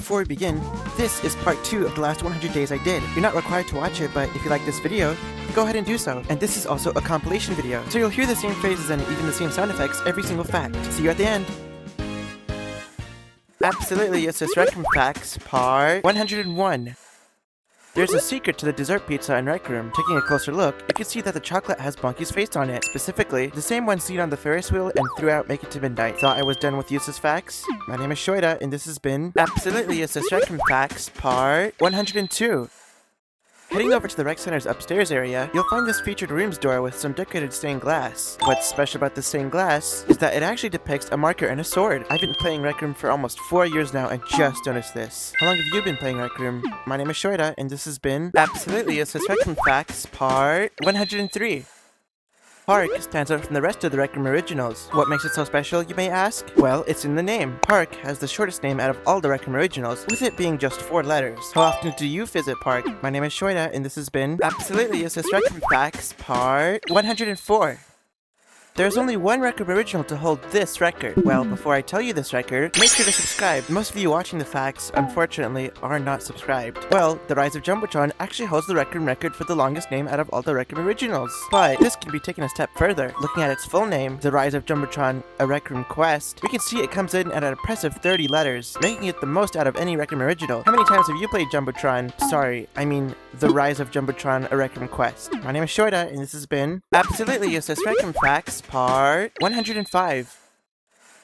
before we begin, this is part 2 of the last 100 days I did. You're not required to watch it, but if you like this video, go ahead and do so. And this is also a compilation video, so you'll hear the same phrases and even the same sound effects every single fact. See you at the end. Absolutely, yes, it's Rec Room Facts, part 101. There's a secret to the dessert pizza in Rec Room. Taking a closer look, you can see that the chocolate has Bunky's face on it. Specifically, the same one seen on the Ferris wheel and throughout Make It to Midnight. Thought I was done with useless facts? My name is Shoida, and this has been Absolutely, yes, it's Rec Room Facts, part 102. Heading over to the rec center's upstairs area, you'll find this featured rooms door with some decorated stained glass. What's special about this stained glass is that it actually depicts a marker and a sword. I've been playing Rec Room for almost 4 years now and just noticed this. How long have you been playing Rec Room? My name is Shoida, and this has been Absolutely, it's Rec Room Facts, part 103. Park stands out from the rest of the Rec Room originals. What makes it so special, you may ask? Well, it's in the name. Park has the shortest name out of all the Rec Room originals, with it being just 4 letters. How often do you visit Park? My name is Shoida, and this has been Absolutely, it's Rec Room Facts, part 104. There's only one Rec Room original to hold this record. Well, before I tell you this record, make sure to subscribe. Most of you watching the facts, unfortunately, are not subscribed. Well, The Rise of Jumbotron actually holds the Rec Room record for the longest name out of all the Rec Room originals. But this can be taken a step further. Looking at its full name, The Rise of Jumbotron, a Rec Room Quest, we can see it comes in at an impressive 30 letters, making it the most out of any Rec Room original. How many times have you played Jumbotron? Sorry, I mean The Rise of Jumbotron, a Rec Room Quest. My name is Shoida, and this has been Absolutely, yes, Rec Room Facts, part 105.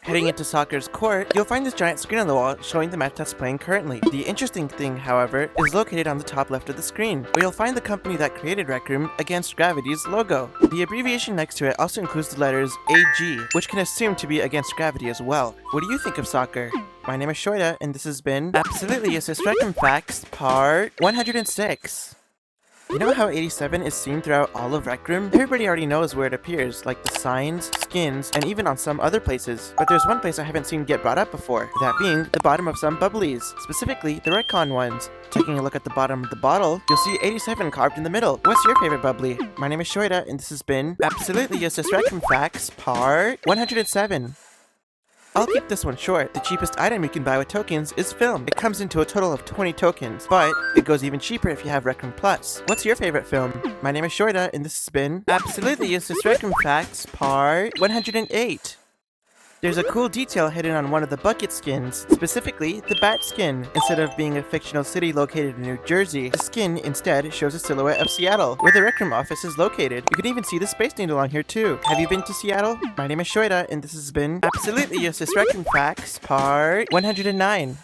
Heading into Soccer's court, you'll find this giant screen on the wall showing the match that's playing currently. The interesting thing, however, is located on the top left of the screen, where you'll find the company that created Rec Room Against Gravity's logo. The abbreviation next to it also includes the letters AG, which can assume to be Against Gravity as well. What do you think of soccer? My name is Shoida, and this has been Absolutely, yes, Rec Room Facts, part 106. You know how 87 is seen throughout all of Rec Room? Everybody already knows where it appears, like the signs, skins, and even on some other places. But there's one place I haven't seen get brought up before, that being the bottom of some bubblies, specifically the Retcon ones. Taking a look at the bottom of the bottle, you'll see 87 carved in the middle. What's your favorite bubbly? My name is Shoida, and this has been Absolutely, yes, Rec Room Facts, part 107. I'll keep this one short. The cheapest item you can buy with tokens is film. It comes into a total of 20 tokens, but it goes even cheaper if you have Rec Room Plus. What's your favorite film? My name is Shoida, and this has been Absolutely, yes, Rec Room Facts, part 108. There's a cool detail hidden on one of the bucket skins, specifically the bat skin. Instead of being a fictional city located in New Jersey, the skin instead shows a silhouette of Seattle, where the Rec Room office is located. You can even see the Space Needle on here too. Have you been to Seattle? My name is Shoida, and this has been Absolutely, yes, Rec Room Facts, part 109.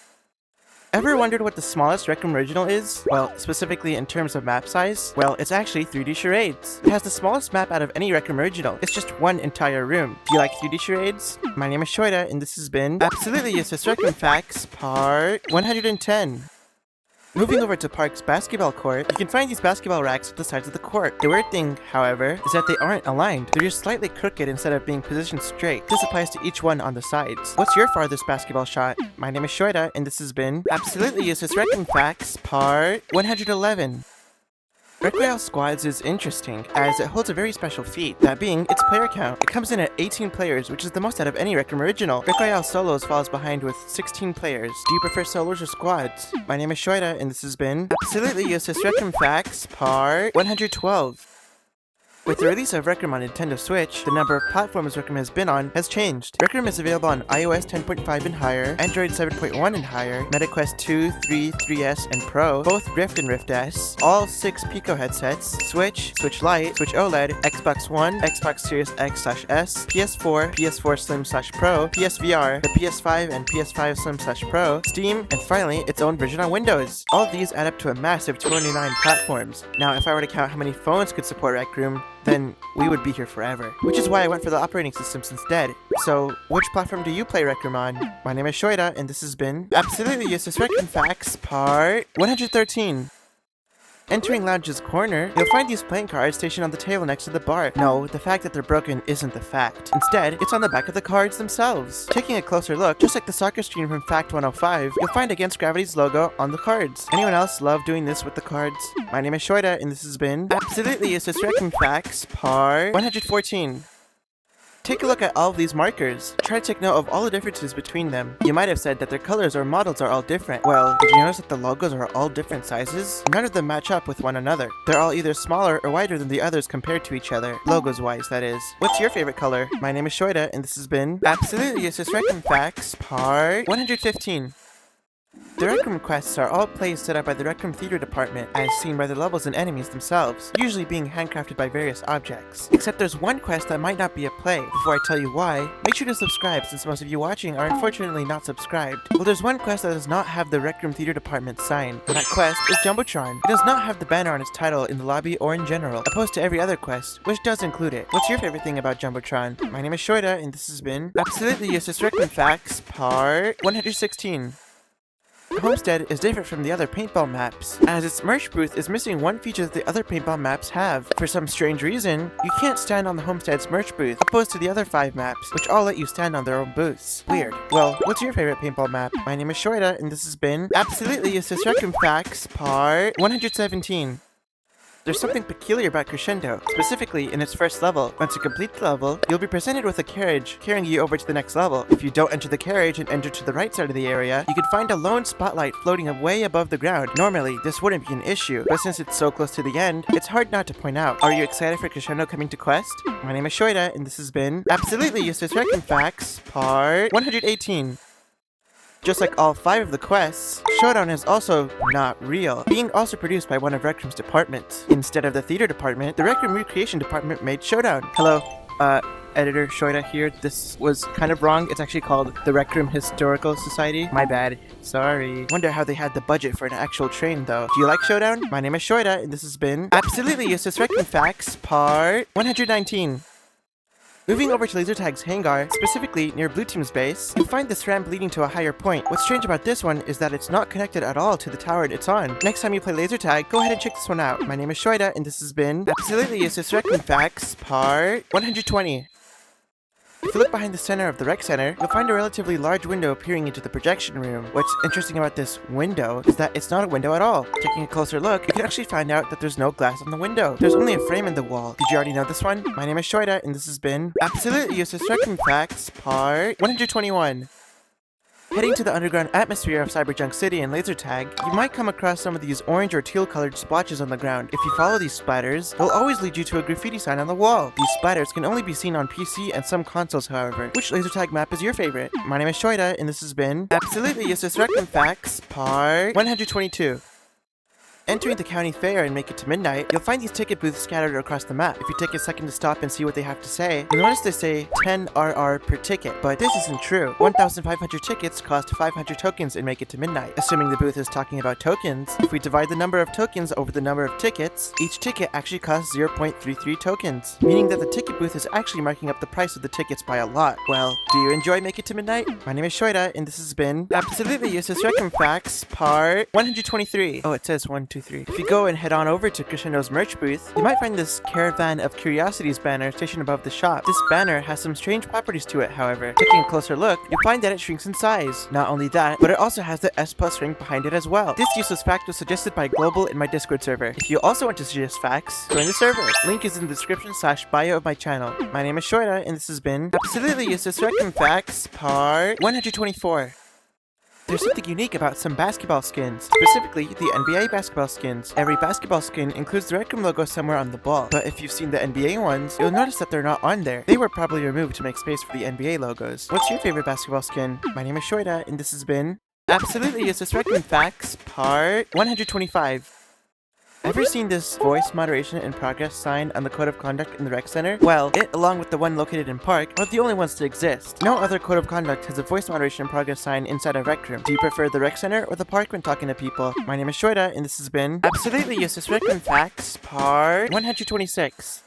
Ever wondered what the smallest Rec Room original is? Well, specifically in terms of map size? Well, it's actually 3D Charades. It has the smallest map out of any Rec Room original. It's just one entire room. Do you like 3D Charades? My name is Shoida, and this has been Absolutely, yes, Rec Room Facts, part 110. Moving over to Park's basketball court, you can find these basketball racks at the sides of the court. The weird thing, however, is that they aren't aligned. They're just slightly crooked instead of being positioned straight. This applies to each one on the sides. What's your farthest basketball shot? My name is Shoida, and this has been Absolutely, yes, Rec Room Facts, part 111. Rec Royale Squads is interesting, as it holds a very special feat, that being its player count. It comes in at 18 players, which is the most out of any Rec Room original. Rec Royale Solos falls behind with 16 players. Do you prefer solos or squads? My name is Shoida, and this has been Absolutely, yes, Rec Room Facts, part 112. With the release of Rec Room on Nintendo Switch, the number of platforms Rec Room has been on has changed. Rec Room is available on iOS 10.5 and higher, Android 7.1 and higher, MetaQuest 2, 3, 3S, and Pro, both Rift and Rift S, all 6 Pico headsets, Switch, Switch Lite, Switch OLED, Xbox One, Xbox Series X/S, PS4, PS4 Slim/Pro, PSVR, the PS5 and PS5 Slim/Pro, Steam, and finally, its own version on Windows. All of these add up to a massive 29 platforms. Now, if I were to count how many phones could support Rec Room, then we would be here forever. Which is why I went for the operating systems instead. So, which platform do you play Rec Room on? My name is Shoida, and this has been Absolutely, yes, Rec Room Facts, part 113. Entering Lounge's corner, you'll find these playing cards stationed on the table next to the bar. No, the fact that they're broken isn't the fact. Instead, it's on the back of the cards themselves. Taking a closer look, just like the soccer screen from Fact 105, you'll find Against Gravity's logo on the cards. Anyone else love doing this with the cards? My name is Shoida, and this has been Absolutely, yes, Rec Room Facts, part 114. Take a look at all of these markers. Try to take note of all the differences between them. You might have said that their colors or models are all different. Well, did you notice that the logos are all different sizes? None of them match up with one another. They're all either smaller or wider than the others compared to each other. Logos wise, that is. What's your favorite color? My name is Shoida, and this has been Absolutely Useless Rec Room Facts, part 115. The Rec Room quests are all plays set up by the Rec Room Theater Department, as seen by the levels and enemies themselves, usually being handcrafted by various objects. Except there's one quest that might not be a play. Before I tell you why, make sure to subscribe since most of you watching are unfortunately not subscribed. Well, there's one quest that does not have the Rec Room Theater Department sign, and that quest is Jumbotron. It does not have the banner on its title in the lobby or in general, opposed to every other quest, which does include it. What's your favorite thing about Jumbotron? My name is Shoida, and this has been Absolutely Useless Rec Room Facts, part 116. Homestead is different from the other paintball maps, as its merch booth is missing one feature that the other paintball maps have. For some strange reason, you can't stand on the Homestead's merch booth, opposed to the other 5 maps, which all let you stand on their own booths. Weird. Well, what's your favorite paintball map? My name is Shoida, and this has been Absolutely Useless Rec Room Facts, part 117. There's something peculiar about Crescendo, specifically in its first level. Once you complete the level, you'll be presented with a carriage carrying you over to the next level. If you don't enter the carriage and enter to the right side of the area, you can find a lone spotlight floating way above the ground. Normally, this wouldn't be an issue, but since it's so close to the end, it's hard not to point out. Are you excited for Crescendo coming to Quest? My name is Shoida, and this has been Absolutely Useless Rec Room Facts, part 118. Just like all 5 of the quests, Showdown is also not real, being also produced by one of Rec Room's departments. Instead of the theater department, the Rec Room Recreation department made Showdown. Hello, editor Shoida here. This was kind of wrong. It's actually called the Rec Room Historical Society. My bad. Sorry. Wonder how they had the budget for an actual train though. Do you like Showdown? My name is Shoida, and this has been Absolutely Useless Rec Room Facts, part 119. Moving over to Laser Tag's hangar, specifically near Blue Team's base, you'll find this ramp leading to a higher point. What's strange about this one is that it's not connected at all to the tower it's on. Next time you play Laser Tag, go ahead and check this one out. My name is Shoida, and this has been Absolutely Useless Rec Room Facts, part 120. If you look behind the center of the rec center, you'll find a relatively large window appearing into the projection room. What's interesting about this window is that it's not a window at all. Taking a closer look, you can actually find out that there's no glass on the window. There's only a frame in the wall. Did you already know this one? My name is Shoida, and this has been Absolutely Useless Rec Room Facts, part 121. Heading to the underground atmosphere of Cyberjunk City and Laser Tag, you might come across some of these orange or teal colored splotches on the ground. If you follow these splatters, they'll always lead you to a graffiti sign on the wall. These splatters can only be seen on PC and some consoles, however. Which Laser Tag map is your favorite? My name is Shoida, and this has been Absolutely Useless Rec Room Facts, part 122. Entering the county fair and make it to midnight, you'll find these ticket booths scattered across the map. If you take a second to stop and see what they have to say, you'll notice they say 10 RR per ticket, but this isn't true. 1,500 tickets cost 500 tokens and make it to midnight. Assuming the booth is talking about tokens, if we divide the number of tokens over the number of tickets, each ticket actually costs 0.33 tokens, meaning that the ticket booth is actually marking up the price of the tickets by a lot. Well, do you enjoy Make It to Midnight? My name is Shoida, and this has been Absolutely Useless Rec Room Facts, part 123. Oh, it says 1, 2, 3. If you go and head on over to Crescendo's merch booth, you might find this Caravan of Curiosities banner stationed above the shop. This banner has some strange properties to it, however. Taking a closer look, you'll find that it shrinks in size. Not only that, but it also has the S+ ring behind it as well. This useless fact was suggested by Global in my Discord server. If you also want to suggest facts, join the server. Link is in the description/bio of my channel. My name is Shoida, and this has been Absolutely Useless Rec Room Facts, part 124. There's something unique about some basketball skins, specifically the NBA basketball skins. Every basketball skin includes the Rec Room logo somewhere on the ball, but if you've seen the NBA ones, you'll notice that they're not on there. They were probably removed to make space for the NBA logos. What's your favorite basketball skin? My name is Shoida, and this has been Absolutely Useless Rec Room Facts, part 125. Ever seen this voice moderation in progress sign on the code of conduct in the rec center? Well, it, along with the one located in park, are the only ones to exist. No other code of conduct has a voice moderation in progress sign inside a rec room. Do you prefer the rec center or the park when talking to people? My name is Shoida, and this has been Absolutely Useless Rec Room Facts, part 126.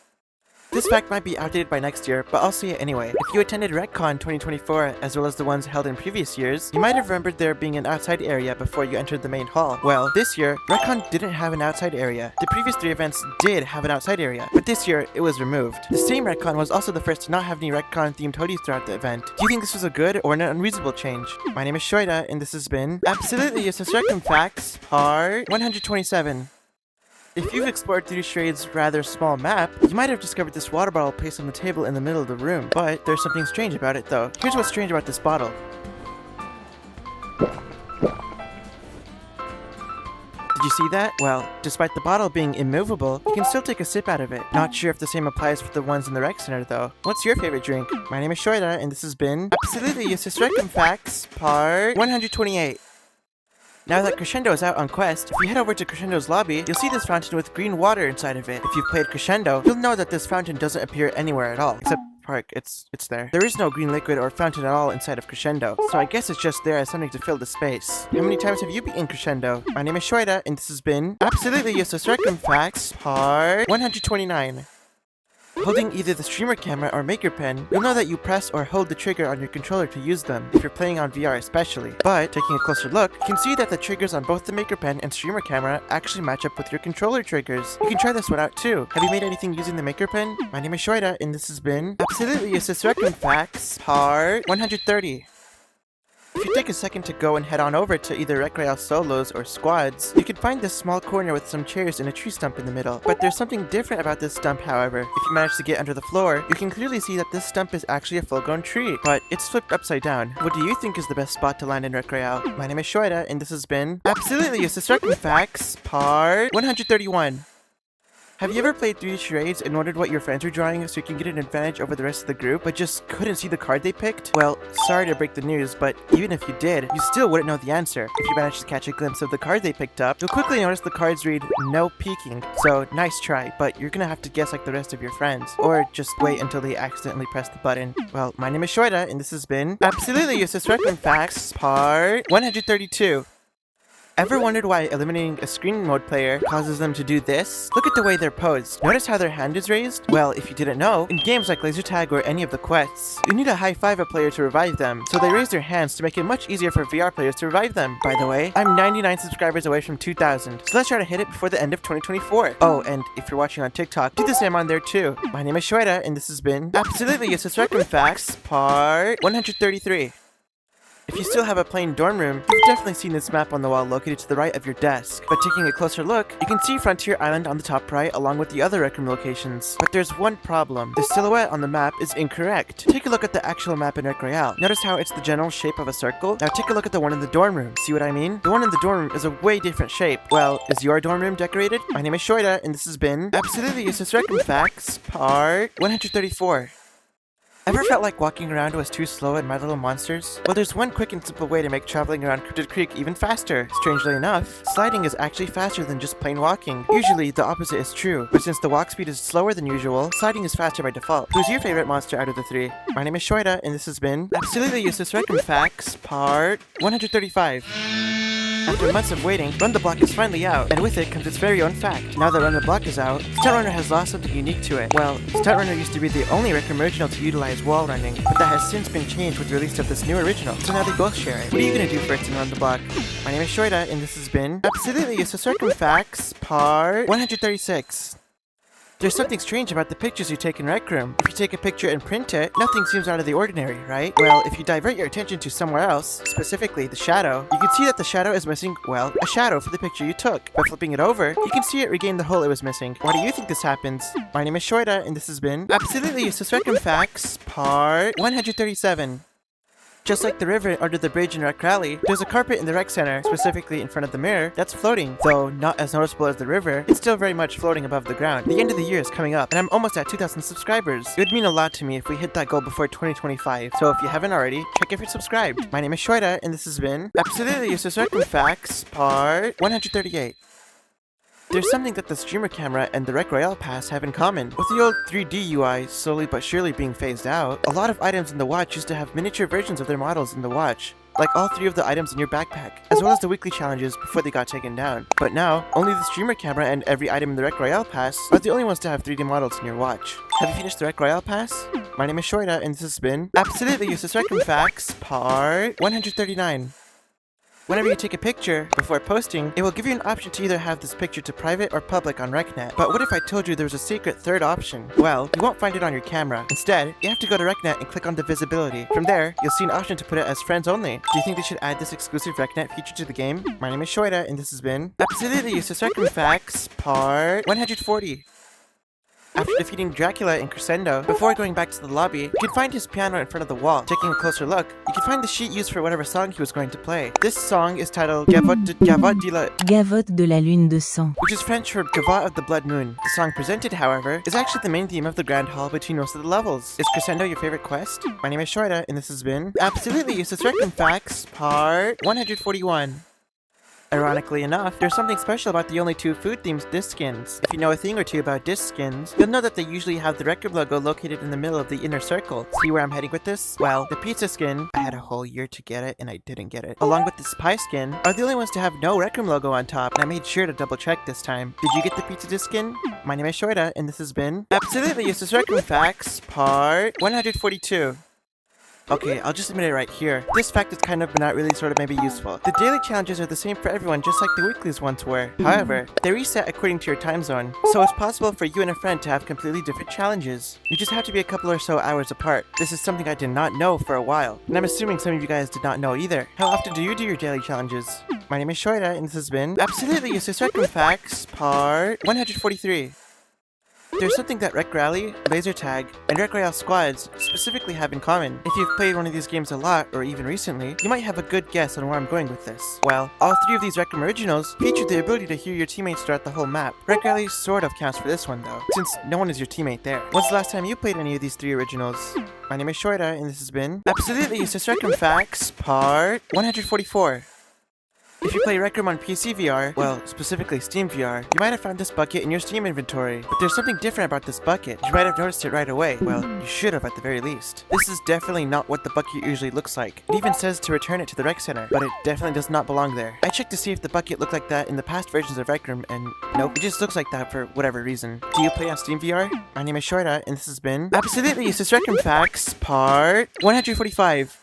This fact might be outdated by next year, but I'll say it anyway. If you attended RecCon 2024, as well as the ones held in previous years, you might have remembered there being an outside area before you entered the main hall. Well, this year, RecCon didn't have an outside area. The previous 3 events did have an outside area, but this year, it was removed. The same RecCon was also the first to not have any RecCon themed hoodies throughout the event. Do you think this was a good or an unreasonable change? My name is Shoida, and this has been Absolutely Useless Rec Room Facts, part 127. If you've explored 3D Charades' rather small map, you might have discovered this water bottle placed on the table in the middle of the room. But there's something strange about it though. Here's what's strange about this bottle. Did you see that? Well, despite the bottle being immovable, you can still take a sip out of it. Not sure if the same applies for the ones in the rec center though. What's your favorite drink? My name is Shoida, and this has been Absolutely Useless Recrum Facts, part 128. Now that Crescendo is out on Quest, if you head over to Crescendo's lobby, you'll see this fountain with green water inside of it. If you've played Crescendo, you'll know that this fountain doesn't appear anywhere at all. Except Park, it's there. There is no green liquid or fountain at all inside of Crescendo, so I guess it's just there as something to fill the space. How many times have you beaten Crescendo? My name is Shoida, and this has been Absolutely Useless Recrum Facts, part 129. Holding either the streamer camera or maker pen, you'll know that you press or hold the trigger on your controller to use them, if you're playing on VR especially. But, taking a closer look, you can see that the triggers on both the maker pen and streamer camera actually match up with your controller triggers. You can try this one out too. Have you made anything using the maker pen? My name is Shoida, and this has been Absolutely Useless Recrum Facts, part 130. If you take a second to go and head on over to either Rec Royale solos or squads, you can find this small corner with some chairs and a tree stump in the middle. But there's something different about this stump, however. If you manage to get under the floor, you can clearly see that this stump is actually a full-grown tree, but it's flipped upside down. What do you think is the best spot to land in Rec Royale? My name is Shoida, and this has been Absolutely Useless Recrum Facts, part 131. Have you ever played 3D Charades and wondered what your friends were drawing so you can get an advantage over the rest of the group, but just couldn't see the card they picked? Well, sorry to break the news, but even if you did, you still wouldn't know the answer. If you managed to catch a glimpse of the card they picked up, you'll quickly notice the cards read, "No peeking." So, nice try, but you're gonna have to guess like the rest of your friends. Or just wait until they accidentally press the button. Well, my name is Shoida, and this has been Absolutely Useless Recrum Facts, part 132. Ever wondered why eliminating a screen mode player causes them to do this? Look at the way they're posed. Notice how their hand is raised? Well, if you didn't know, in games like laser tag or any of the quests, you need to high-five a player to revive them, so they raise their hands to make it much easier for VR players to revive them. By the way, I'm 99 subscribers away from 2,000, so let's try to hit it before the end of 2024. Oh, and if you're watching on TikTok, do the same on there too. My name is Shoida, and this has been Absolutely Useless Recrum Facts, part 133. If you still have a plain dorm room, you've definitely seen this map on the wall located to the right of your desk. But taking a closer look, you can see Frontier Island on the top right along with the other Rec Room locations. But there's one problem. The silhouette on the map is incorrect. Take a look at the actual map in Rec Royale. Notice how it's the general shape of a circle? Now take a look at the one in the dorm room. See what I mean? The one in the dorm room is a way different shape. Well, is your dorm room decorated? My name is Shoida, and this has been Absolutely Useless Rec Room Facts, part 134. Ever felt like walking around was too slow in My Little Monsters? Well, there's one quick and simple way to make traveling around Cryptid Creek even faster. Strangely enough, sliding is actually faster than just plain walking. Usually, the opposite is true, but since the walk speed is slower than usual, sliding is faster by default. Who's your favorite monster out of the three? My name is Shoida, and this has been Absolutely Useless Recrum Facts, part 135. After months of waiting, Run the Block is finally out, and with it comes its very own fact. Now that Run the Block is out, Stuntrunner has lost something unique to it. Well, Stuntrunner used to be the only Rec Room original to utilize wall running, but that has since been changed with the release of this new original, so now they both share it. What are you gonna do first in Run the Block? My name is Shoida, and this has been Absolutely Useless Recrum Facts, part 136. There's something strange about the pictures you take in Rec Room. If you take a picture and print it, nothing seems out of the ordinary, right? Well, if you divert your attention to somewhere else, specifically the shadow, you can see that the shadow is missing, well, a shadow for the picture you took. By flipping it over, you can see it regain the hole it was missing. Why do you think this happens? My name is Shoida, and this has been Absolutely Useless Recrum Facts, part 137. Just like the river under the bridge in Rec Rally, there's a carpet in the rec center, specifically in front of the mirror, that's floating. Though not as noticeable as the river, it's still very much floating above the ground. The end of the year is coming up, and I'm almost at 2,000 subscribers. It would mean a lot to me if we hit that goal before 2025, so if you haven't already, check if you're subscribed. My name is Shoida, and this has been Absolutely Useless Recrum Facts, part 138. There's something that the streamer camera and the Rec Royale Pass have in common. With the old 3D UI slowly but surely being phased out, a lot of items in the watch used to have miniature versions of their models in the watch, like all 3 of the items in your backpack, as well as the weekly challenges before they got taken down. But now, only the streamer camera and every item in the Rec Royale Pass are the only ones to have 3D models in your watch. Have you finished the Rec Royale Pass? My name is Shoida, and this has been Absolutely Useless Recrum Facts, part 139. Whenever you take a picture before posting, it will give you an option to either have this picture to private or public on RecNet. But what if I told you there was a secret third option? Well, you won't find it on your camera. Instead, you have to go to RecNet and click on the visibility. From there, you'll see an option to put it as friends only. Do you think they should add this exclusive RecNet feature to the game? My name is Shoida, and this has been Absolutely Useless Rec Room Facts, Part 140. After defeating Dracula in Crescendo, before going back to the lobby, you can find his piano in front of the wall. Taking a closer look, you can find the sheet used for whatever song he was going to play. This song is titled Gavotte de la Lune de Sang, which is French for Gavotte of the Blood Moon. The song presented, however, is actually the main theme of the Grand Hall between most of the levels. Is Crescendo your favorite quest? My name is Shoida, and this has been Absolutely Useless Rec Room Facts, Part 141. Ironically enough, there's something special about the only two food themed disc skins. If you know a thing or two about disc skins, you'll know that they usually have the Rec Room logo located in the middle of the inner circle. See where I'm heading with this? Well, the pizza skin, I had a whole year to get it and I didn't get it, along with this pie skin, are the only ones to have no Rec Room logo on top, and I made sure to double check this time. Did you get the pizza disc skin? My name is Shoida, and this has been Absolutely Useless Rec Room Facts, Part 142. Okay, I'll just admit it right here. This fact is kind of, but not really, sort of maybe useful. The daily challenges are the same for everyone, just like the weeklies once were. However, they reset according to your time zone, so it's possible for you and a friend to have completely different challenges. You just have to be a couple or so hours apart. This is something I did not know for a while, and I'm assuming some of you guys did not know either. How often do you do your daily challenges? My name is Shoida, and this has been Absolutely Useless Rec Room Facts, Part 143. There's something that Rec Rally, Laser Tag, and Rec Royale squads specifically have in common. If you've played one of these games a lot, or even recently, you might have a good guess on where I'm going with this. Well, all three of these Rec Room originals feature the ability to hear your teammates throughout the whole map. Rec Rally sort of counts for this one though, since no one is your teammate there. When's the last time you played any of these three originals? My name is Shoida, and this has been Absolutely Useless Rec Room Facts, Part 144. If you play Rec Room on PC VR, well, specifically Steam VR, you might have found this bucket in your Steam inventory. But there's something different about this bucket. You might have noticed it right away. Well, you should have at the very least. This is definitely not what the bucket usually looks like. It even says to return it to the Rec Center, but it definitely does not belong there. I checked to see if the bucket looked like that in the past versions of Rec Room, and nope, it just looks like that for whatever reason. Do you play on Steam VR? My name is Shoida, and this has been Absolutely Useless Rec Room Facts, Part 145.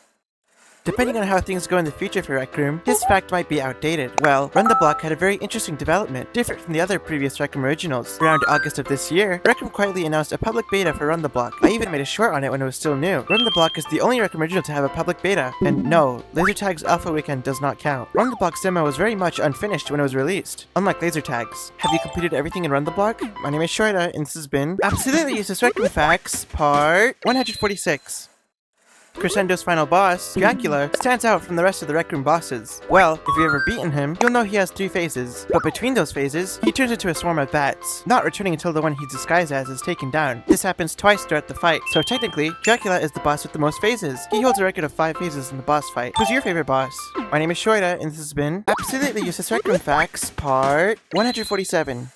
Depending on how things go in the future for Rec Room, this fact might be outdated. Well, Run the Block had a very interesting development, different from the other previous Rec Room originals. Around August of this year, Rec Room quietly announced a public beta for Run the Block. I even made a short on it when it was still new. Run the Block is the only Rec Room original to have a public beta, and no, Laser Tag's alpha weekend does not count. Run the Block's demo was very much unfinished when it was released, unlike Laser Tag's. Have you completed everything in Run the Block? My name is Shoida, and this has been Absolutely Useless Rec Room Facts, Part 146. Crescendo's final boss, Dracula, stands out from the rest of the Rec Room bosses. Well, if you've ever beaten him, you'll know he has 3 phases, but between those phases, he turns into a swarm of bats, not returning until the one he's disguised as is taken down. This happens twice throughout the fight, so technically, Dracula is the boss with the most phases. He holds a record of 5 phases in the boss fight. Who's your favorite boss? My name is Shoida, and this has been Absolutely Useless Rec Room Facts, Part 147.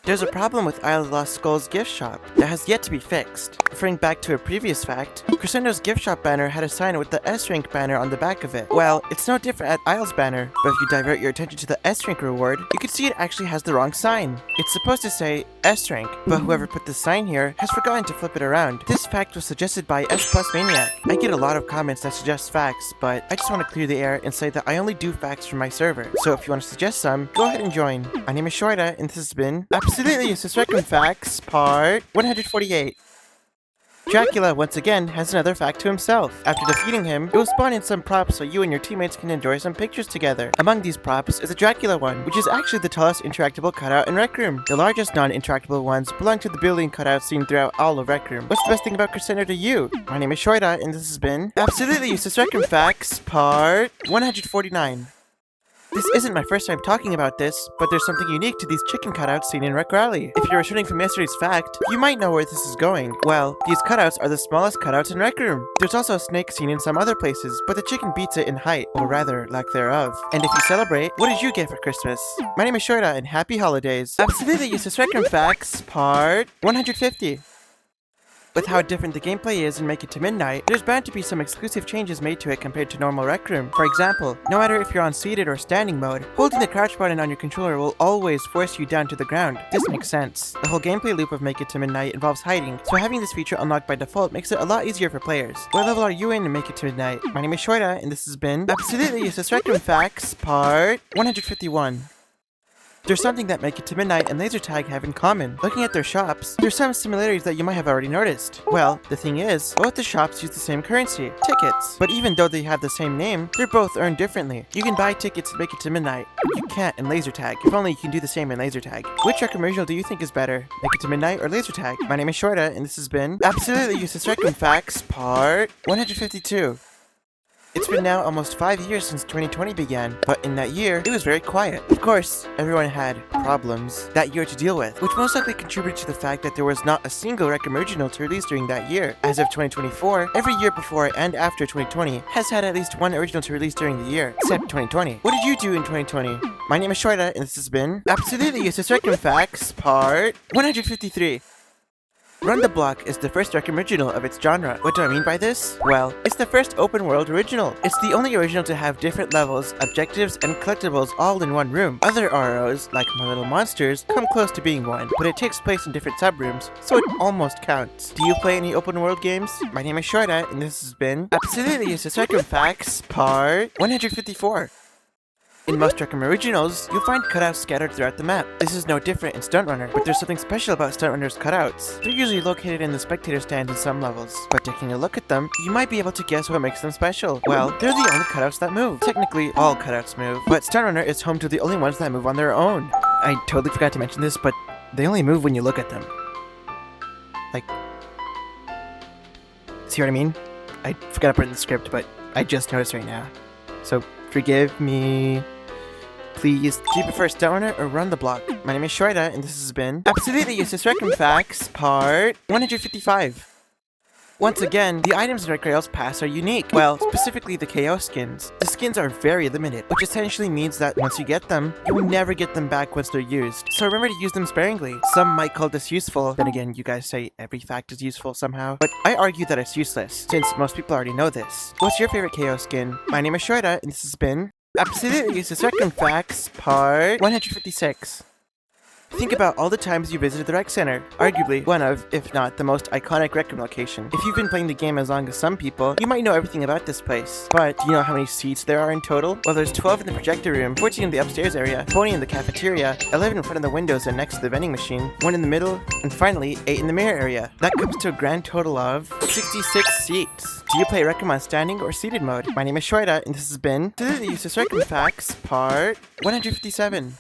There's a problem with Isle of Lost Skull's gift shop that has yet to be fixed. Referring back to a previous fact, Crescendo's gift shop banner had a sign with the S-rank banner on the back of it. Well, it's no different at Isle's banner, but if you divert your attention to the S-rank reward, you can see it actually has the wrong sign. It's supposed to say S-rank, but whoever put the sign here has forgotten to flip it around. This fact was suggested by S+ Maniac. I get a lot of comments that suggest facts, but I just want to clear the air and say that I only do facts for my server. So if you want to suggest some, go ahead and join. My name is Shoida, and this has been Absolutely Useless Rec Room Facts, Part 148. Dracula, once again, has another fact to himself. After defeating him, it will spawn in some props so you and your teammates can enjoy some pictures together. Among these props is a Dracula one, which is actually the tallest interactable cutout in Rec Room. The largest non-interactable ones belong to the building cutouts seen throughout all of Rec Room. What's the best thing about Crescendo to you? My name is Shoida, and this has been Absolutely Useless Rec Room Facts, Part 149. This isn't my first time talking about this, but there's something unique to these chicken cutouts seen in Rec Rally. If you're returning from yesterday's fact, you might know where this is going. Well, these cutouts are the smallest cutouts in Rec Room. There's also a snake seen in some other places, but the chicken beats it in height, or rather, lack thereof. And if you celebrate, what did you get for Christmas? My name is Shoida, and happy holidays. Absolutely Useless Rec Room Facts, Part 150. With how different the gameplay is in Make It to Midnight, there's bound to be some exclusive changes made to it compared to normal Rec Room. For example, no matter if you're on seated or standing mode, holding the crouch button on your controller will always force you down to the ground. This makes sense. The whole gameplay loop of Make It to Midnight involves hiding, so having this feature unlocked by default makes it a lot easier for players. What level are you in Make It to Midnight? My name is Shoida, and this has been Absolutely Useless Rec Room Facts, Part 151. There's something that Make It to Midnight and laser tag have in common. Looking at their shops, there's some similarities that you might have already noticed. Well, the thing is, both the shops use the same currency, tickets. But even though they have the same name, they're both earned differently. You can buy tickets in Make It to Midnight, but you can't in laser tag. If only you can do the same in laser tag. Which Rec Room original do you think is better? Make It to Midnight or laser tag? My name is Shorta, and this has been Absolutely Useless Rec Room Facts, Part 152. It's been now almost 5 years since 2020 began, but in that year, it was very quiet. Of course, everyone had problems that year to deal with, which most likely contributed to the fact that there was not a single Rec Room original to release during that year. As of 2024, every year before and after 2020 has had at least one original to release during the year, except 2020. What did you do in 2020? My name is Shorta, and this has been Absolutely Useless Rec Room Facts, Part 153. Run the Block is the first Rec Room original of its genre. What do I mean by this? Well, it's the first open world original. It's the only original to have different levels, objectives, and collectibles all in one room. Other ROs, like My Little Monsters, come close to being one, but it takes place in different subrooms, so it almost counts. Do you play any open world games? My name is Shorta, and this has been Absolutely Useless Rec Room Facts, Part 154. In most Rec Room originals, you'll find cutouts scattered throughout the map. This is no different in Stuntrunner, but there's something special about Stuntrunner's cutouts. They're usually located in the spectator stand in some levels, but taking a look at them, you might be able to guess what makes them special. Well, they're the only cutouts that move. Technically, all cutouts move, but Stuntrunner is home to the only ones that move on their own. I totally forgot to mention this, but they only move when you look at them. Like, see what I mean? I forgot to put it in the script, but I just noticed right now. So, forgive me. Please, do you prefer Stuntrunner or Run the Block? My name is Shorta, and this has been Absolutely Useless Rec Room Facts, Part 155. Once again, the items in Rec Rail's Pass are unique. Well, specifically the KO skins. The skins are very limited, which essentially means that once you get them, you will never get them back once they're used. So remember to use them sparingly. Some might call this useful, then again, you guys say every fact is useful somehow. But I argue that it's useless, since most people already know this. What's your favorite KO skin? My name is Shorta, and this has been Absolutely Useless Rec Room Facts, Part 156. Think about all the times you visited the rec center, arguably one of, if not the most iconic Rec Room location. If you've been playing the game as long as some people, you might know everything about this place. But do you know how many seats there are in total? Well, there's 12 in the projector room, 14 in the upstairs area, 20 in the cafeteria, 11 in front of the windows and next to the vending machine, 1 in the middle, and finally 8 in the mirror area. That comes to a grand total of 66 seats. Do you play Rec Room on standing or seated mode? My name is Shorta, and this has been Absolutely Useless Rec Room Facts, Part 157.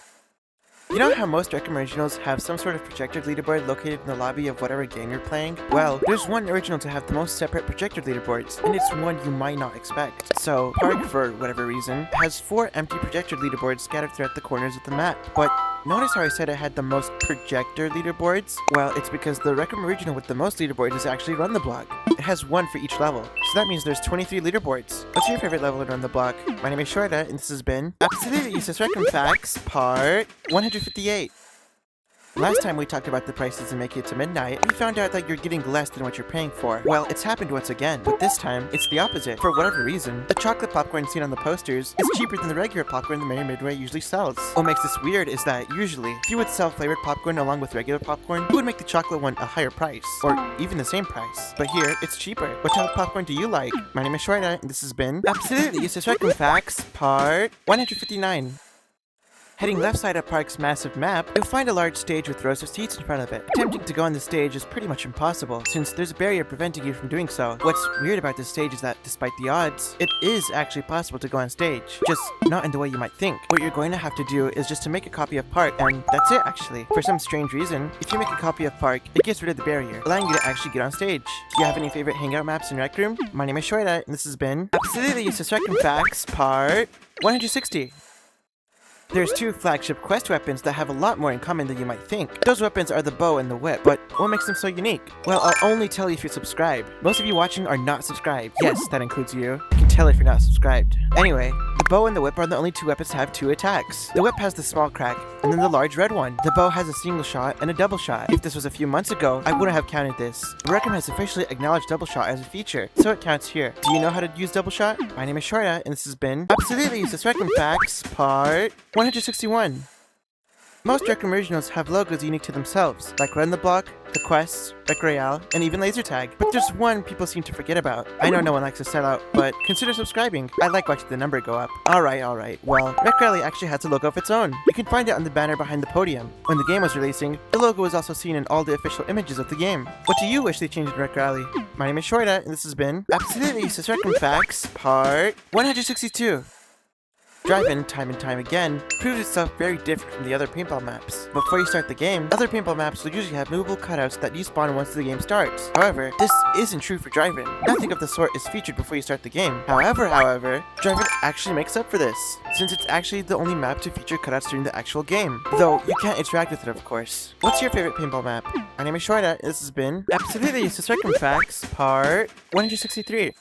You know how most Rec Room originals have some sort of projector leaderboard located in the lobby of whatever game you're playing? Well, there's one original to have the most separate projector leaderboards, and it's one you might not expect. So, Park, for whatever reason, has 4 empty projector leaderboards scattered throughout the corners of the map. But notice how I said it had the most projector leaderboards? Well, it's because the Rec Room original with the most leaderboards is actually Run the Block. It has 1 for each level, so that means there's 23 leaderboards. What's your favorite level in Run the Block? My name is Shorta, and this has been Absolutely Useless Rec Room Facts, Part 158. Last time we talked about the prices in Make It to Midnight, we found out that you're getting less than what you're paying for. Well, it's happened once again, but this time, it's the opposite. For whatever reason, the chocolate popcorn seen on the posters is cheaper than the regular popcorn the Merry Midway usually sells. What makes this weird is that, usually, if you would sell flavored popcorn along with regular popcorn, you would make the chocolate one a higher price, or even the same price. But here, it's cheaper. What type of popcorn do you like? My name is Shorta, and this has been Absolutely Useless Rec Room Facts, Part 159. Heading left side of Park's massive map, you'll find a large stage with rows of seats in front of it. Attempting to go on the stage is pretty much impossible, since there's a barrier preventing you from doing so. What's weird about this stage is that, despite the odds, it is actually possible to go on stage, just not in the way you might think. What you're going to have to do is just to make a copy of Park, and that's it actually. For some strange reason, if you make a copy of Park, it gets rid of the barrier, allowing you to actually get on stage. Do you have any favorite hangout maps in Rec Room? My name is Shorta, and this has been Absolutely Useless Rec Room Facts, Part 160. There's 2 flagship quest weapons that have a lot more in common than you might think. Those weapons are the bow and the whip, but what makes them so unique? Well, I'll only tell you if you subscribe. Most of you watching are not subscribed. Yes, that includes you. Continue tell if you're not subscribed. Anyway, the bow and the whip are the only 2 weapons to have 2 attacks. The whip has the small crack, and then the large red one. The bow has a single shot and a double shot. If this was a few months ago, I wouldn't have counted this. But Recroom has officially acknowledged double shot as a feature, so it counts here. Do you know how to use double shot? My name is Shorta, and this has been Absolutely Useless Recroom Facts, part 161. Most Recroom originals have logos unique to themselves, like Run the Block, the Quests, Rec Royale, and even Laser Tag. But there's one people seem to forget about. I know no one likes to sell out, but consider subscribing. I like watching the number go up. Alright. Well, Rec Royale actually has a logo of its own. You can find it on the banner behind the podium. When the game was releasing, the logo was also seen in all the official images of the game. What do you wish they changed in Rec Royale? My name is Shorta, and this has been Absolutely Useless Recroom Facts, part 162. Drive-In, time and time again, proves itself very different from the other paintball maps. Before you start the game, other paintball maps will usually have movable cutouts that despawn once the game starts. However, this isn't true for Drive-In. Nothing of the sort is featured before you start the game. However, Drive-In actually makes up for this, since it's actually the only map to feature cutouts during the actual game. Though, you can't interact with it, of course. What's your favorite paintball map? My name is Shorta, and this has been Absolutely Useless Recroom Facts, part 163.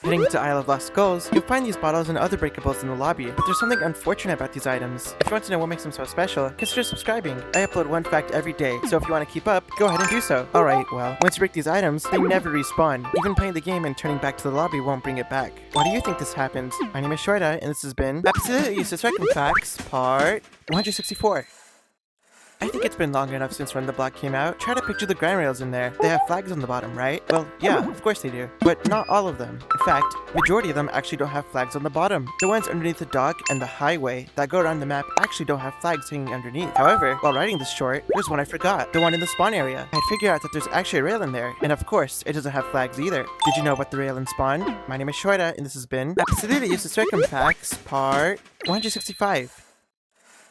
Heading to Isle of Lost Skulls, you'll find these bottles and other breakables in the lobby, but there's something unfortunate about these items. If you want to know what makes them so special, consider subscribing. I upload one fact every day, so if you want to keep up, go ahead and do so. Alright, well, once you break these items, they never respawn. Even playing the game and turning back to the lobby won't bring it back. Why do you think this happens? My name is Shorta, and this has been Absolutely Useless Recroom Facts, part 164. I think it's been long enough since Run the Block came out. Try to picture the ground rails in there. They have flags on the bottom, right? Well, yeah, of course they do. But not all of them. In fact, majority of them actually don't have flags on the bottom. The ones underneath the dock and the highway that go around the map actually don't have flags hanging underneath. However, while writing this short, there's one I forgot. The one in the spawn area. I'd figure out that there's actually a rail in there. And of course, it doesn't have flags either. Did you know about the rail in spawn? My name is Shorta, and this has been Absolutely Useless Recroom Facts, part 165.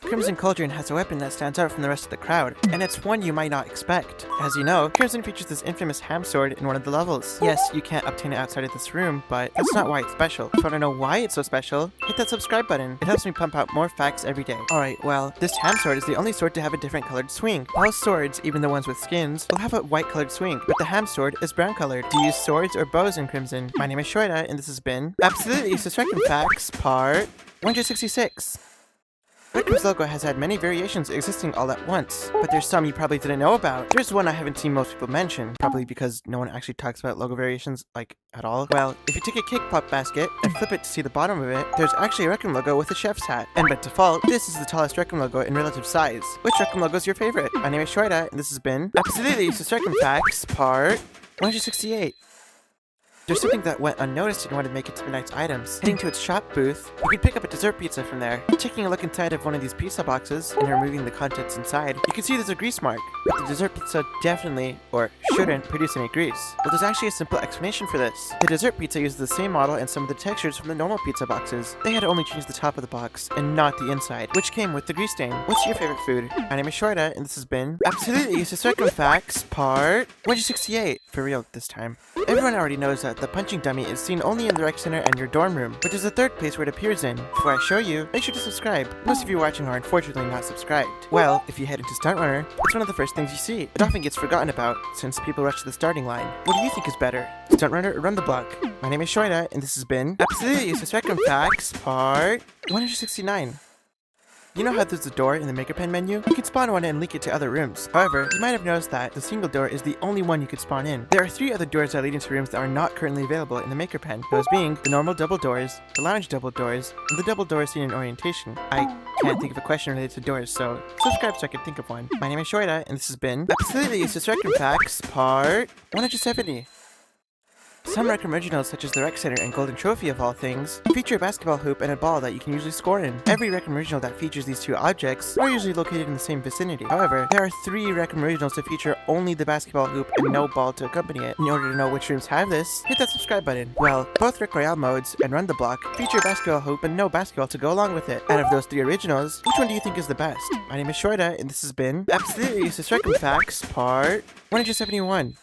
Crimson Cauldron has a weapon that stands out from the rest of the crowd, and it's one you might not expect. As you know, Crimson features this infamous ham sword in one of the levels. Yes, you can't obtain it outside of this room, but that's not why it's special. If you want to know why it's so special, hit that subscribe button. It helps me pump out more facts every day. Alright, well, this ham sword is the only sword to have a different colored swing. All swords, even the ones with skins, will have a white colored swing, but the ham sword is brown colored. Do you use swords or bows in Crimson? My name is Shorta, and this has been Absolutely Useless Recroom Facts, part 166. Recroom's logo has had many variations existing all at once, but there's some you probably didn't know about. There's one I haven't seen most people mention, probably because no one actually talks about logo variations, like, at all. Well, if you take a cake pop basket and flip it to see the bottom of it, there's actually a Recroom logo with a chef's hat. And by default, this is the tallest Recroom logo in relative size. Which Recroom logo is your favorite? My name is Shorta, and this has been Absolutely Useless Recroom Facts, part 168. There's something that went unnoticed in one of Make It Tonight's items. Heading to its shop booth, you can pick up a dessert pizza from there. Taking a look inside of one of these pizza boxes and removing the contents inside, you can see there's a grease mark, but the dessert pizza definitely, or shouldn't, produce any grease. Well, there's actually a simple explanation for this. The dessert pizza uses the same model and some of the textures from the normal pizza boxes. They had only changed the top of the box, and not the inside, which came with the grease stain. What's your favorite food? My name is Shorta, and this has been Absolutely Useless Recroom Facts, part 168. For real this time. Everyone already knows that the punching dummy is seen only in the rec center and your dorm room, but there's a third place where it appears in. Before I show you, make sure to subscribe. Most of you watching are unfortunately not subscribed. Well, if you head into Stunt Runner, it's one of the first things you see. It often gets forgotten about, since people rush to the starting line. What do you think is better, Stunt Runner or Run the Block? My name is Shorta, and this has been Absolutely Useless Recroom Facts, part 169. You know how there's a door in the Maker Pen menu? You can spawn one and link it to other rooms. However, you might have noticed that the single door is the only one you could spawn in. There are 3 other doors that lead into rooms that are not currently available in the Maker Pen. Those being the normal double doors, the lounge double doors, and the double doors seen in orientation. I can't think of a question related to doors, so subscribe so I can think of one. My name is Shorta, and this has been Absolutely Useless Recroom Facts, part 170. Some Recroom originals, such as the Rec Center and Golden Trophy of all things, feature a basketball hoop and a ball that you can usually score in. Every Recroom original that features these 2 objects are usually located in the same vicinity. However, there are 3 Recroom originals to feature only the basketball hoop and no ball to accompany it. In order to know which rooms have this, hit that subscribe button. Well, both Rec Royale modes and Run the Block feature a basketball hoop and no basketball to go along with it. Out of those 3 originals, which one do you think is the best? My name is Shorta, and this has been Absolutely Useless Recroom Facts, part 171.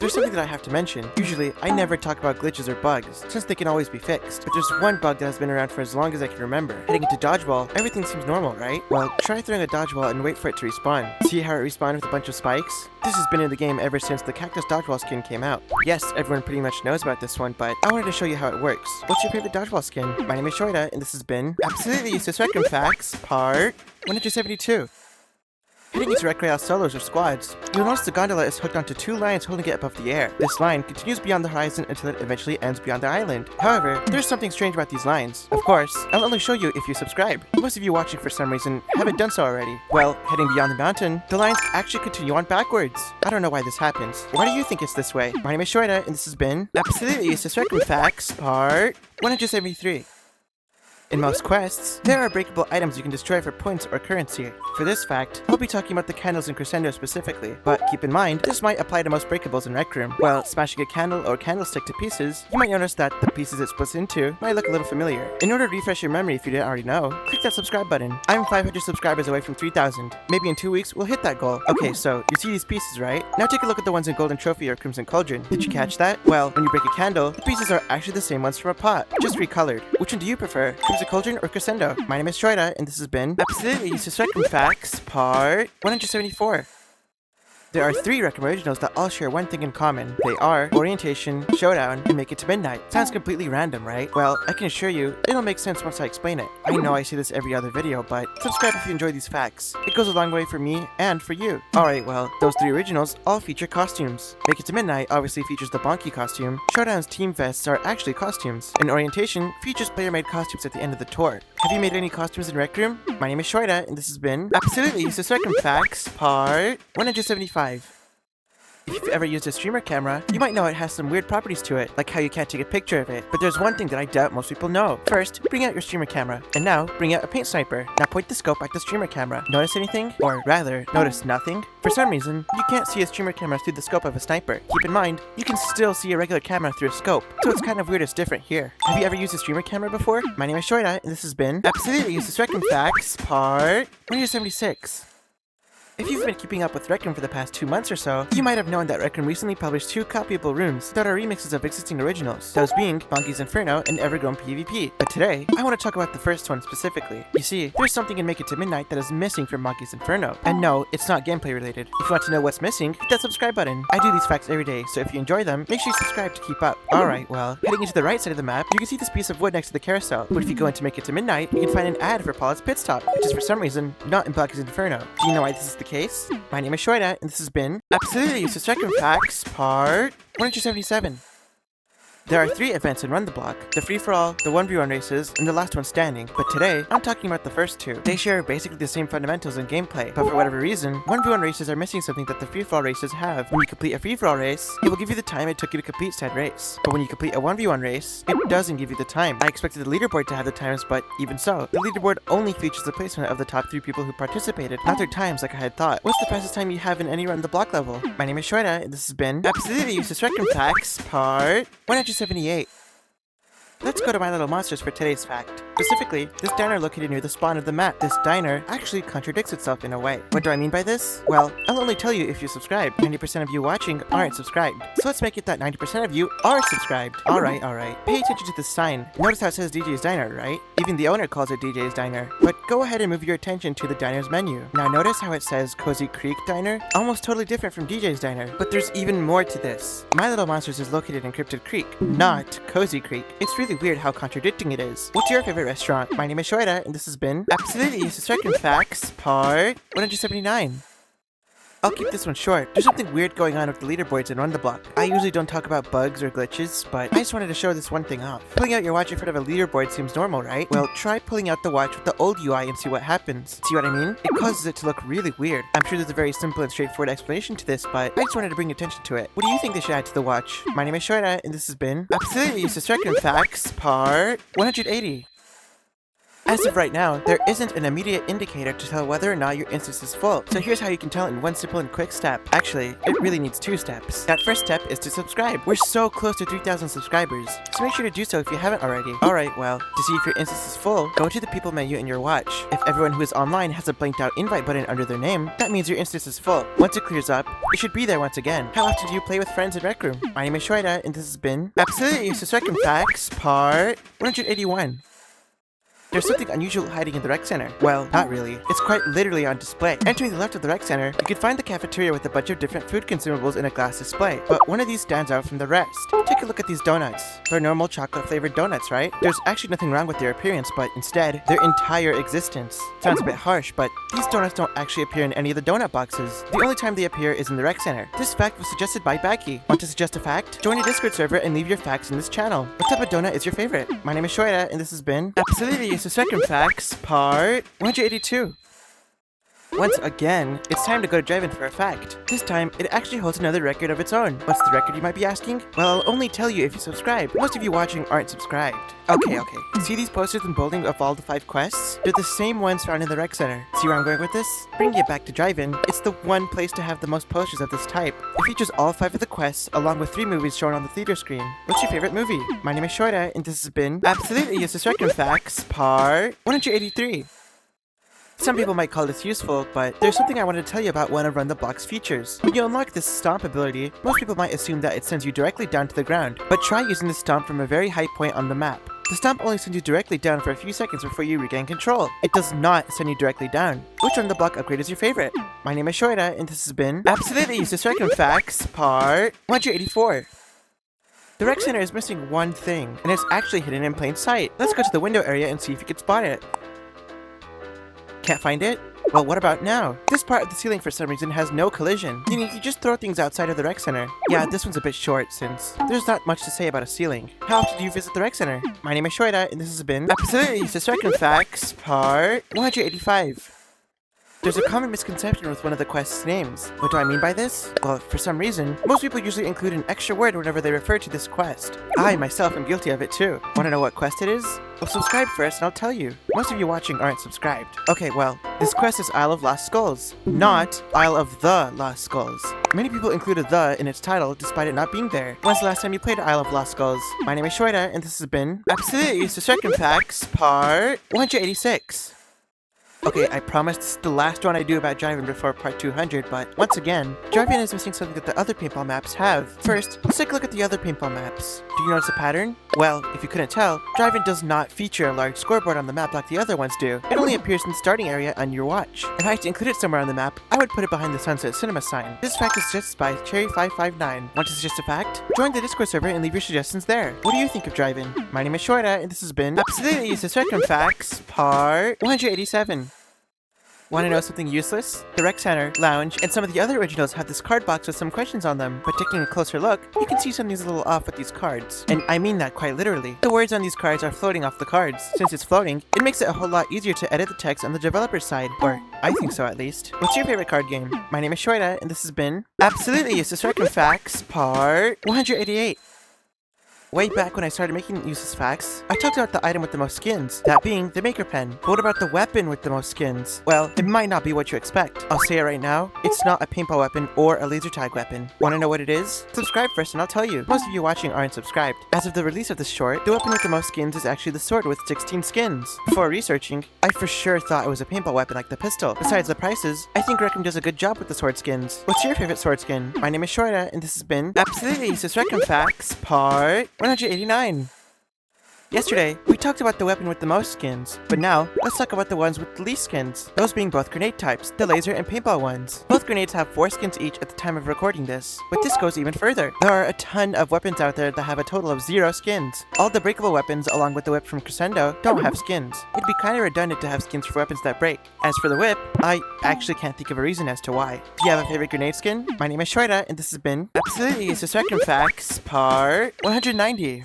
there's something that I have to mention. Usually, I never talk about glitches or bugs, since they can always be fixed. But there's one bug that has been around for as long as I can remember. Heading into dodgeball, everything seems normal, right? Well, try throwing a dodgeball and wait for it to respawn. See how it respawned with a bunch of spikes? This has been in the game ever since the Cactus Dodgeball skin came out. Yes, everyone pretty much knows about this one, but I wanted to show you how it works. What's your favorite dodgeball skin? My name is Shoida, and this has been Absolutely Useless Rec Room Facts, Part 172. Heading into Rec Royale solos or squads, you'll notice the gondola is hooked onto two lines holding it above the air. This line continues beyond the horizon until it eventually ends beyond the island. However, there's something strange about these lines. Of course, I'll only show you if you subscribe. Most of you watching for some reason haven't done so already. Well, heading beyond the mountain, the lines actually continue on backwards. I don't know why this happens. Why do you think it's this way? My name is Shoida, and this has been Absolutely Useless Rec Room Facts, Part 173. In most quests, there are breakable items you can destroy for points or currency. For this fact, I'll be talking about the candles in Crescendo specifically, but keep in mind, this might apply to most breakables in Rec Room. While smashing a candle or candlestick to pieces, you might notice that the pieces it splits into might look a little familiar. In order to refresh your memory if you didn't already know, click that subscribe button. I'm 500 subscribers away from 3,000. Maybe in 2 weeks, we'll hit that goal. Okay, so you see these pieces, right? Now take a look at the ones in Golden Trophy or Crimson Cauldron. Did you catch that? Well, when you break a candle, the pieces are actually the same ones from a pot, just recolored. Which one do you prefer? Crimson Cauldron or Crescendo? My name is Shoida, and this has been Absolutely Useless Rec Room Facts, Part 174. There are 3 Rec Room originals that all share one thing in common. They are Orientation, Showdown, and Make It to Midnight. Sounds completely random, right? Well, I can assure you, it'll make sense once I explain it. I know I say this every other video, but subscribe if you enjoy these facts. It goes a long way for me and for you. Alright, well, those 3 originals all feature costumes. Make It to Midnight obviously features the Bonky costume. Showdown's team vests are actually costumes. And Orientation features player-made costumes at the end of the tour. Have you made any costumes in Rec Room? My name is Shoida, and this has been Absolutely Useless Rec Room Facts, Part 175. If you've ever used a streamer camera, you might know it has some weird properties to it, like how you can't take a picture of it. But there's one thing that I doubt most people know. First, bring out your streamer camera. And now, bring out a paint sniper. Now point the scope at the streamer camera. Notice anything? Or rather, notice nothing? For some reason, you can't see a streamer camera through the scope of a sniper. Keep in mind, you can still see a regular camera through a scope, so it's kind of weird it's different here. Have you ever used a streamer camera before? My name is Shoida, and this has been Absolutely Useless Rec Room Facts, Part 176. If you've been keeping up with Rec Room for the past 2 months or so, you might have known that Rec Room recently published 2 copyable rooms that are remixes of existing originals, those being Bonky's Inferno and Evergrown PvP. But today, I want to talk about the first one specifically. You see, there's something in Make It to Midnight that is missing from Bonky's Inferno. And no, it's not gameplay related. If you want to know what's missing, hit that subscribe button. I do these facts every day, so if you enjoy them, make sure you subscribe to keep up. Alright, well, heading into the right side of the map, you can see this piece of wood next to the carousel. But if you go into Make It to Midnight, you can find an ad for Paulette's Pit Stop, which is for some reason not in Bonky's Inferno. Do you know why this is the case? My name is Shoida, and this has been Absolutely Useless Rec Room Facts, Part 177. There are 3 events in Run the Block, the free-for-all, the 1v1 races, and the last one standing, but today, I'm talking about the first 2. They share basically the same fundamentals and gameplay, but for whatever reason, 1v1 races are missing something that the free-for-all races have. When you complete a free-for-all race, it will give you the time it took you to complete said race. But when you complete a 1v1 race, it doesn't give you the time. I expected the leaderboard to have the times, but even so, the leaderboard only features the placement of the top 3 people who participated, not their times like I had thought. What's the fastest time you have in any Run the Block level? My name is Shoida, and this has been Absolutely Useless Rec Room Facts, Part 178. Let's go to My Little Monsters for today's fact. Specifically, this diner located near the spawn of the map. This diner actually contradicts itself in a way. What do I mean by this? Well, I'll only tell you if you subscribe. 90% of you watching aren't subscribed. So let's make it that 90% of you are subscribed. Alright. Pay attention to this sign. Notice how it says DJ's Diner, right? Even the owner calls it DJ's Diner. But go ahead and move your attention to the diner's menu. Now notice how it says Cozy Creek Diner? Almost totally different from DJ's Diner. But there's even more to this. My Little Monsters is located in Cryptid Creek, not Cozy Creek. It's really weird how contradicting it is. What's your favorite restaurant? My name is Shoida, and this has been Absolutely Useless Rec Room Facts, Part 179. I'll keep this one short. There's something weird going on with the leaderboards in Run the Block. I usually don't talk about bugs or glitches, but I just wanted to show this one thing off. Pulling out your watch in front of a leaderboard seems normal, right? Well, try pulling out the watch with the old UI and see what happens. See what I mean? It causes it to look really weird. I'm sure there's a very simple and straightforward explanation to this, but I just wanted to bring attention to it. What do you think they should add to the watch? My name is Shoida, and this has been Absolutely Useless Rec Room Facts, Part 180. As of right now, there isn't an immediate indicator to tell whether or not your instance is full. So here's how you can tell in one simple and quick step. Actually, it really needs 2 steps. That first step is to subscribe. We're so close to 3,000 subscribers, so make sure to do so if you haven't already. Alright, well, to see if your instance is full, go to the people menu in your watch. If everyone who is online has a blanked out invite button under their name, that means your instance is full. Once it clears up, it should be there once again. How often do you play with friends in Rec Room? My name is Shoida, and this has been Absolutely Useless Rec Room Facts, part 181. There's something unusual hiding in the rec center. Well, not really. It's quite literally on display. Entering the left of the rec center, you can find the cafeteria with a bunch of different food consumables in a glass display, but one of these stands out from the rest. Take a look at these donuts. They're normal chocolate-flavored donuts, right? There's actually nothing wrong with their appearance, but instead, their entire existence. Sounds a bit harsh, but these donuts don't actually appear in any of the donut boxes. The only time they appear is in the rec center. This fact was suggested by Baggy. Want to suggest a fact? Join a Discord server and leave your facts in this channel. What type of donut is your favorite? My name is Shoida, and this has been Absolutely Useless Rec Room Facts, part 182. Once again, it's time to go to drive-in for a fact. This time, it actually holds another record of its own. What's the record, you might be asking? Well, I'll only tell you if you subscribe. Most of you watching aren't subscribed. Okay. See these posters in bolding of all the 5 quests? They're the same ones found in the rec center. See where I'm going with this? Bringing it back to drive-in, it's the one place to have the most posters of this type. It features all 5 of the quests, along with 3 movies shown on the theater screen. What's your favorite movie? My name is Shoida, and this has been Absolutely Useless Rec Room Facts, part 183. Some people might call this useful, but there's something I wanted to tell you about one of Run the Block's features. When you unlock this stomp ability, most people might assume that it sends you directly down to the ground, but try using the stomp from a very high point on the map. The stomp only sends you directly down for a few seconds before you regain control. It does not send you directly down. Which Run the Block upgrade is your favorite? My name is Shoida, and this has been Absolutely Useless Rec Room Facts, part 184. The rec center is missing one thing, and it's actually hidden in plain sight. Let's go to the window area and see if you can spot it. Can't find it? Well, what about now? This part of the ceiling for some reason has no collision, meaning you can just throw things outside of the rec center. Yeah, this one's a bit short since there's not much to say about a ceiling. How often do you visit the rec center? My name is Shoida, and this has been Absolutely Useless Rec Room Facts, part 185. There's a common misconception with one of the quest's names. What do I mean by this? Well, for some reason, most people usually include an extra word whenever they refer to this quest. I myself am guilty of it too. Want to know what quest it is? Well, subscribe first and I'll tell you. Most of you watching aren't subscribed. Okay, well, this quest is Isle of Lost Skulls, not Isle of the Lost Skulls. Many people included the in its title despite it not being there. When's the last time you played Isle of Lost Skulls? My name is Shoida, and this has been Absolutely Useless Rec Room Facts, part 186. Okay, I promise this is the last one I do about drive-in before part 200, but once again, drive-in is missing something that the other paintball maps have. First, let's take a look at the other paintball maps. Do you notice a pattern? Well, if you couldn't tell, drive-in does not feature a large scoreboard on the map like the other ones do. It only appears in the starting area on your watch. If I had to include it somewhere on the map, I would put it behind the Sunset Cinema sign. This fact is suggested by Cherry559. Want to suggest a fact? Join the Discord server and leave your suggestions there. What do you think of drive-in? My name is Shoida, and this has been Absolutely Useless Rec Room Facts, part 187. Want to know something useless? The rec center, lounge, and some of the other originals have this card box with some questions on them, but taking a closer look, you can see something's a little off with these cards. And I mean that quite literally. The words on these cards are floating off the cards. Since it's floating, it makes it a whole lot easier to edit the text on the developer's side. Or, I think so at least. What's your favorite card game? My name is Shoida, and this has been Absolutely Useless Rec Room Facts, part 188. Way back when I started making useless facts, I talked about the item with the most skins, that being the maker pen. But what about the weapon with the most skins? Well, it might not be what you expect. I'll say it right now, it's not a paintball weapon or a laser tag weapon. Want to know what it is? Subscribe first and I'll tell you. Most of you watching aren't subscribed. As of the release of this short, the weapon with the most skins is actually the sword with 16 skins. Before researching, I for sure thought it was a paintball weapon like the pistol. Besides the prices, I think Recroom does a good job with the sword skins. What's your favorite sword skin? My name is Shoida, and this has been Absolutely Useless Recroom Facts, part 189. Yesterday, we talked about the weapon with the most skins, but now, let's talk about the ones with the least skins, those being both grenade types, the laser and paintball ones. Both grenades have 4 skins each at the time of recording this, but this goes even further. There are a ton of weapons out there that have a total of 0 skins. All the breakable weapons, along with the whip from Crescendo, don't have skins. It'd be kinda redundant to have skins for weapons that break. As for the whip, I actually can't think of a reason as to why. Do you have a favorite grenade skin? My name is Shoida, and this has been Absolutely Useless Recroom Facts, part 190.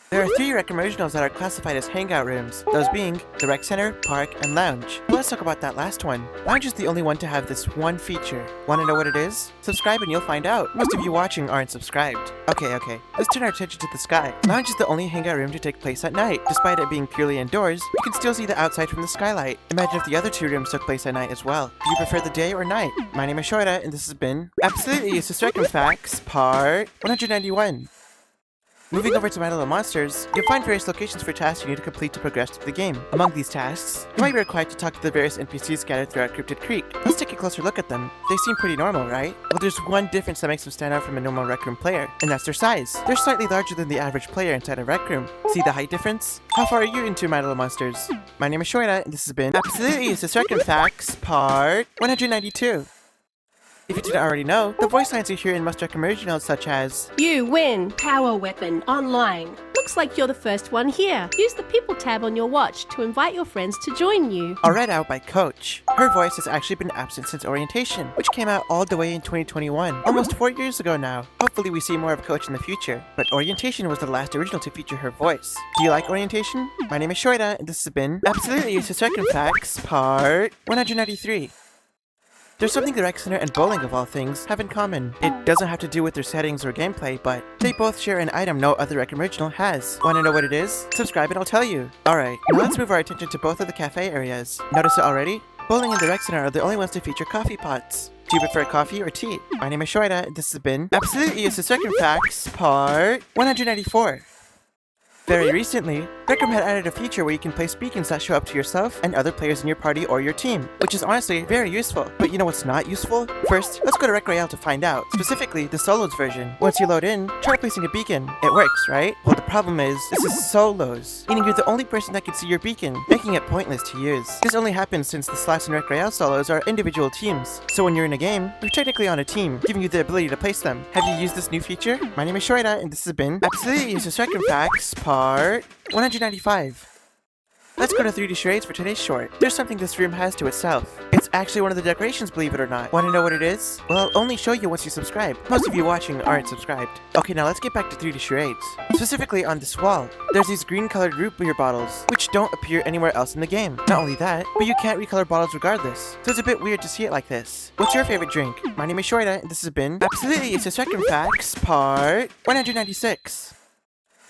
There are 3 rec originals that are classified as hangout rooms, those being the rec center, park, and lounge. Let's talk about that last one. Lounge is the only one to have this one feature. Want to know what it is? Subscribe and you'll find out. Most of you watching aren't subscribed. Okay, let's turn our attention to the sky. Lounge is the only hangout room to take place at night. Despite it being purely indoors, you can still see the outside from the skylight. Imagine if the other 2 rooms took place at night as well. Do you prefer the day or night? My name is Shoira, and this has been Absolutely Useless Rec Facts, Part 191. Moving over to My Little Monsters, you'll find various locations for tasks you need to complete to progress through the game. Among these tasks, you might be required to talk to the various NPCs scattered throughout Cryptid Creek. Let's take a closer look at them. They seem pretty normal, right? Well, there's one difference that makes them stand out from a normal Rec Room player, and that's their size. They're slightly larger than the average player inside a Rec Room. See the height difference? How far are you into My Little Monsters? My name is Shoira, and this has been Absolutely Useless Rec Facts, Part 192. If you didn't already know, the voice lines you hear in most Rec originals such as You win! Power Weapon Online. Looks like you're the first one here. Use the People tab on your watch to invite your friends to join you. are read out by Coach. Her voice has actually been absent since Orientation, which came out all the way in 2021, almost 4 years ago now. Hopefully we see more of Coach in the future, but Orientation was the last original to feature her voice. Do you like Orientation? My name is Shoira, and this has been Absolutely Useless Rec Facts, Part 193. There's something the Rec Center and bowling of all things have in common. It doesn't have to do with their settings or gameplay, but they both share an item no other Rec original has. Want to know what it is? Subscribe and I'll tell you. Alright, now let's move our attention to both of the cafe areas. Notice it already? Bowling and the Rec Center are the only ones to feature coffee pots. Do you prefer coffee or tea? My name is Shoira, and this has been Absolutely Useless Rec Facts, Part 194. Very recently, Rec Room had added a feature where you can place beacons that show up to yourself and other players in your party or your team, which is honestly very useful. But you know what's not useful? First, let's go to Rec Royale to find out, specifically the Solos version. Once you load in, try placing a beacon. It works, right? Well, the problem is, this is Solos, meaning you're the only person that can see your beacon, making it pointless to use. This only happens since the Slash and Rec Royale Solos are individual teams, so when you're in a game, you're technically on a team, giving you the ability to place them. Have you used this new feature? My name is Shoira, and this has been Absolutely Useless Rec Facts, Part 195. Let's go to 3D Charades for today's short. There's something this room has to itself. It's actually one of the decorations, believe it or not. Want to know what it is? Well, I'll only show you once you subscribe. Most of you watching aren't subscribed. Okay, now let's get back to 3D Charades. Specifically on this wall, there's these green colored root beer bottles, which don't appear anywhere else in the game. Not only that, but you can't recolor bottles regardless. So it's a bit weird to see it like this. What's your favorite drink? My name is Shoira, and this has been Absolutely Useless Rec Facts, Part 196.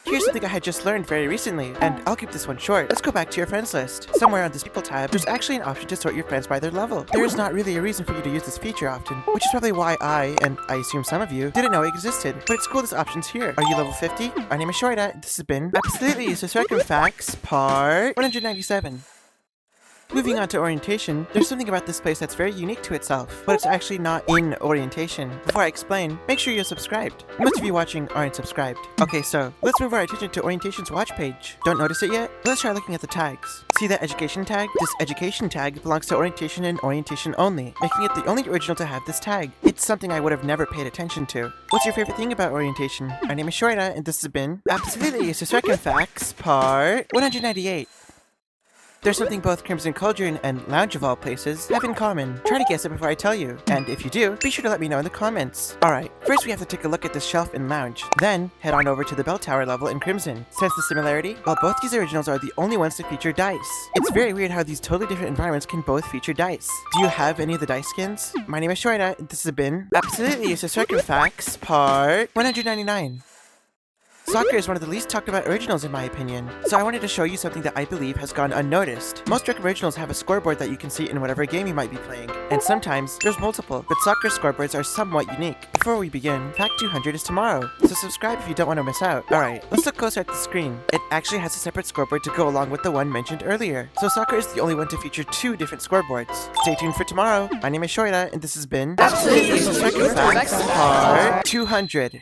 Here's something I had just learned very recently, and I'll keep this one short. Let's go back to your friends list. Somewhere on this People tab, there's actually an option to sort your friends by their level. There is not really a reason for you to use this feature often, which is probably why I, and I assume some of you, didn't know it existed. But it's cool this option's here. Are you level 50? My name is Shoira, and this has been Absolutely Useless Rec Facts, Part 197. Moving on to Orientation, there's something about this place that's very unique to itself, but it's actually not in Orientation. Before I explain, make sure you're subscribed. Most of you watching aren't subscribed. Okay, so let's move our attention to Orientation's watch page. Don't notice it yet? Let's try looking at the tags. See that education tag? This education tag belongs to Orientation and Orientation only, making it the only original to have this tag. It's something I would have never paid attention to. What's your favorite thing about Orientation? My name is Shoira, and this has been Absolutely Useless Rec Facts, Part 198. There's something both Crimson Cauldron and Lounge of all places have in common. Try to guess it before I tell you. And if you do, be sure to let me know in the comments. Alright, first we have to take a look at this shelf in Lounge. Then, head on over to the Bell Tower level in Crimson. Sense the similarity? Well, both these originals are the only ones to feature dice. It's very weird how these totally different environments can both feature dice. Do you have any of the dice skins? My name is Shoira, and this has been Absolutely Useless Rec Facts, Part 199. Soccer is one of the least talked about originals in my opinion, so I wanted to show you something that I believe has gone unnoticed. Most Rec originals have a scoreboard that you can see in whatever game you might be playing, and sometimes there's multiple, but soccer scoreboards are somewhat unique. Before we begin, Fact 200 is tomorrow, so subscribe if you don't want to miss out. Alright, let's look closer at the screen. It actually has a separate scoreboard to go along with the one mentioned earlier, so soccer is the only one to feature 2 different scoreboards. Stay tuned for tomorrow. My name is Shoira, and this has been Absolutely Useless Rec Facts, Part 200.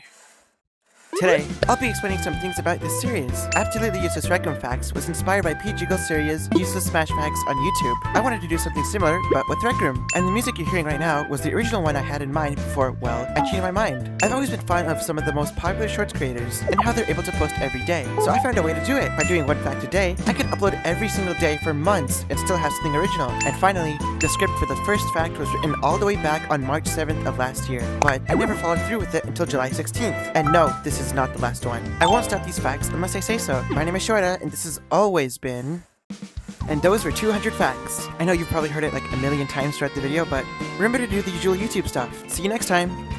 Today, I'll be explaining some things about this series. Absolutely Useless Rec Facts was inspired by P. Jiggle's series Useless Smash Facts on YouTube. I wanted to do something similar, but with Rec Room. And the music you're hearing right now was the original one I had in mind before, well, I changed my mind. I've always been fan of some of the most popular shorts creators and how they're able to post every day. So I found a way to do it. By doing one fact a day, I could upload every single day for months and still have something original. And finally, The script for the first fact was written all the way back on March 7th of last year, but I never followed through with it until July 16th. And no, this is not the last one. I won't stop these facts unless I say so. My name is Shorta, and this has always been... And those were 200 facts. I know you've probably heard it like a million times throughout the video, but remember to do the usual YouTube stuff. See you next time!